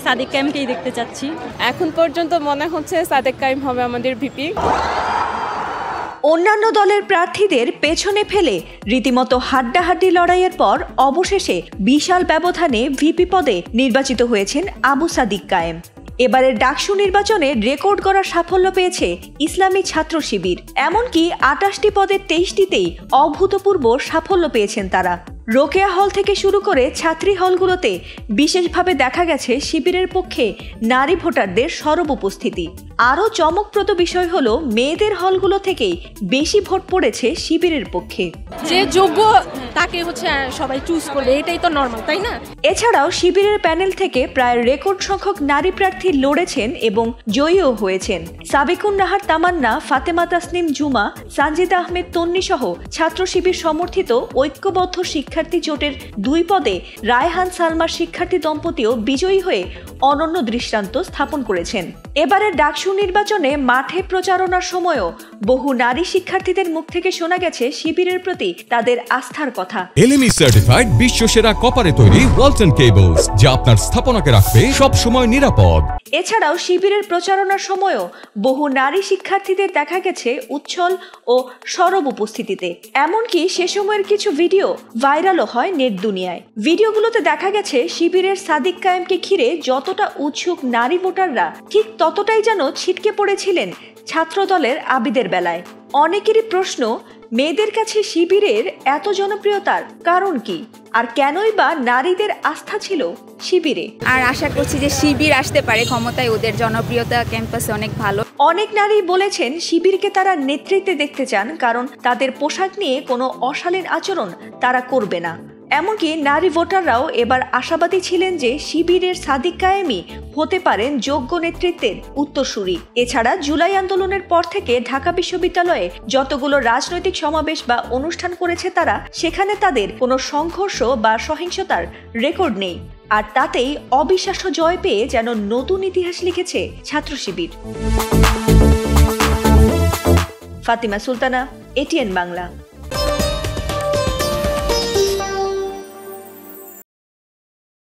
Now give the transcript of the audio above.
সাদিক কায়েমকেই দেখতে চাচ্ছি। এখন পর্যন্ত মনে হচ্ছে সাদেক কায়েম হবে আমাদের ভিপি। অন্যান্য দলের প্রার্থীদের পেছনে ফেলে রীতিমতো হাড্ডাহাড্ডি লড়াইয়ের পর অবশেষে বিশাল ব্যবধানে ভিপি পদে নির্বাচিত হয়েছেন আবু সাদিক কায়েম। এবারের ডাকসু নির্বাচনে রেকর্ড করা সাফল্য পেয়েছে ইসলামী ছাত্র শিবির। এমনকি ২৮টি পদের ২৩টিতেই অভূতপূর্ব সাফল্য পেয়েছেন তারা। রোকেয়া হল থেকে শুরু করে ছাত্রী হলগুলোতে বিশেষভাবে দেখা গেছে শিবিরের পক্ষে নারী ভোটারদের সরব উপস্থিতি। আরও চমকপ্রদ বিষয় হলো মেয়েদের হলগুলো থেকেই বেশি ভোট পড়েছে শিবিরের পক্ষে। যে যোগ্য তাকে সবাই চুজ করবে, এটাই তো নরমাল, তাই না? এছাড়াও শিবিরের প্যানেল থেকে প্রায় রেকর্ড সংখ্যক নারী প্রার্থী লড়েছেন এবং জয়ীও হয়েছেন। সাবিকুন নাহার তামান্না, ফাতেমা তাসনিম জুমা, সানজিদা আহমেদ তন্নি সহ ছাত্র শিবির সমর্থিত ঐক্যবদ্ধ শিক্ষার্থী জোটের ২ পদে রায়হান সালমার শিক্ষার্থী দম্পতিও বিজয়ী হয়ে অনন্য দৃষ্টান্ত স্থাপন করেছেন। এবারের ডাকসু নির্বাচনে মাঠে প্রচারণার সময়ও বহু নারী শিক্ষার্থীদের মুখ থেকে শোনা গেছে শিবিরের প্রতি তাদের আস্থার কথা। এলএমই সার্টিফাইড বিশ্বসেরা কপারে তৈরি ওয়ালটন কেবলস, যা আপনার স্থাপনাকে রাখবে সব সময় নিরাপদ। এছাড়াও শিবিরের প্রচারণার সময়ও বহু নারী শিক্ষার্থীদের দেখা গেছে উচ্ছল ও সরব উপস্থিতিতে। এমনকি সে সময়ের কিছু ভিডিও ভাইরালও হয় নেট দুনিয়ায়। ভিডিওগুলোতে দেখা গেছে শিবিরের সাদিক কায়েমকে ঘিরে যতটা উৎসুক নারী ভোটাররা, ঠিক ততটাই যেন ছিটকে পড়েছিলেন ছাত্রদলের আবিদের বেলায়। অনেকেরই প্রশ্ন, মেয়েদের কাছে শিবিরের এত জনপ্রিয়তার কারণ কি, আর কেনই বা নারীদের আস্থা ছিল শিবিরে। আর আশা করছি যে শিবির আসতে পারে ক্ষমতায়, ওদের জনপ্রিয়তা ক্যাম্পাসে অনেক ভালো। অনেক নারী বলেছেন শিবিরকে তারা নেতৃত্বে দেখতে চান, কারণ তাদের পোশাক নিয়ে কোনো অশালীন আচরণ তারা করবে না। এমনকি নারী ভোটাররাও এবার আশাবাদী ছিলেন যে শিবিরের সাদিক কায়েমই হতে পারেন যোগ্য নেতৃত্বের উত্তরসূরি। এছাড়া জুলাই আন্দোলনের পর থেকে ঢাকা বিশ্ববিদ্যালয়ে যতগুলো রাজনৈতিক সমাবেশ বা অনুষ্ঠান করেছে তারা, সেখানে তাদের কোনো সংঘর্ষ বা সহিংসতার রেকর্ড নেই। আর তাতেই অবিশ্বাস্য জয় পেয়ে যেন নতুন ইতিহাস লিখেছে ছাত্র শিবির। ফাতিমা সুলতানা, এটিএন বাংলা।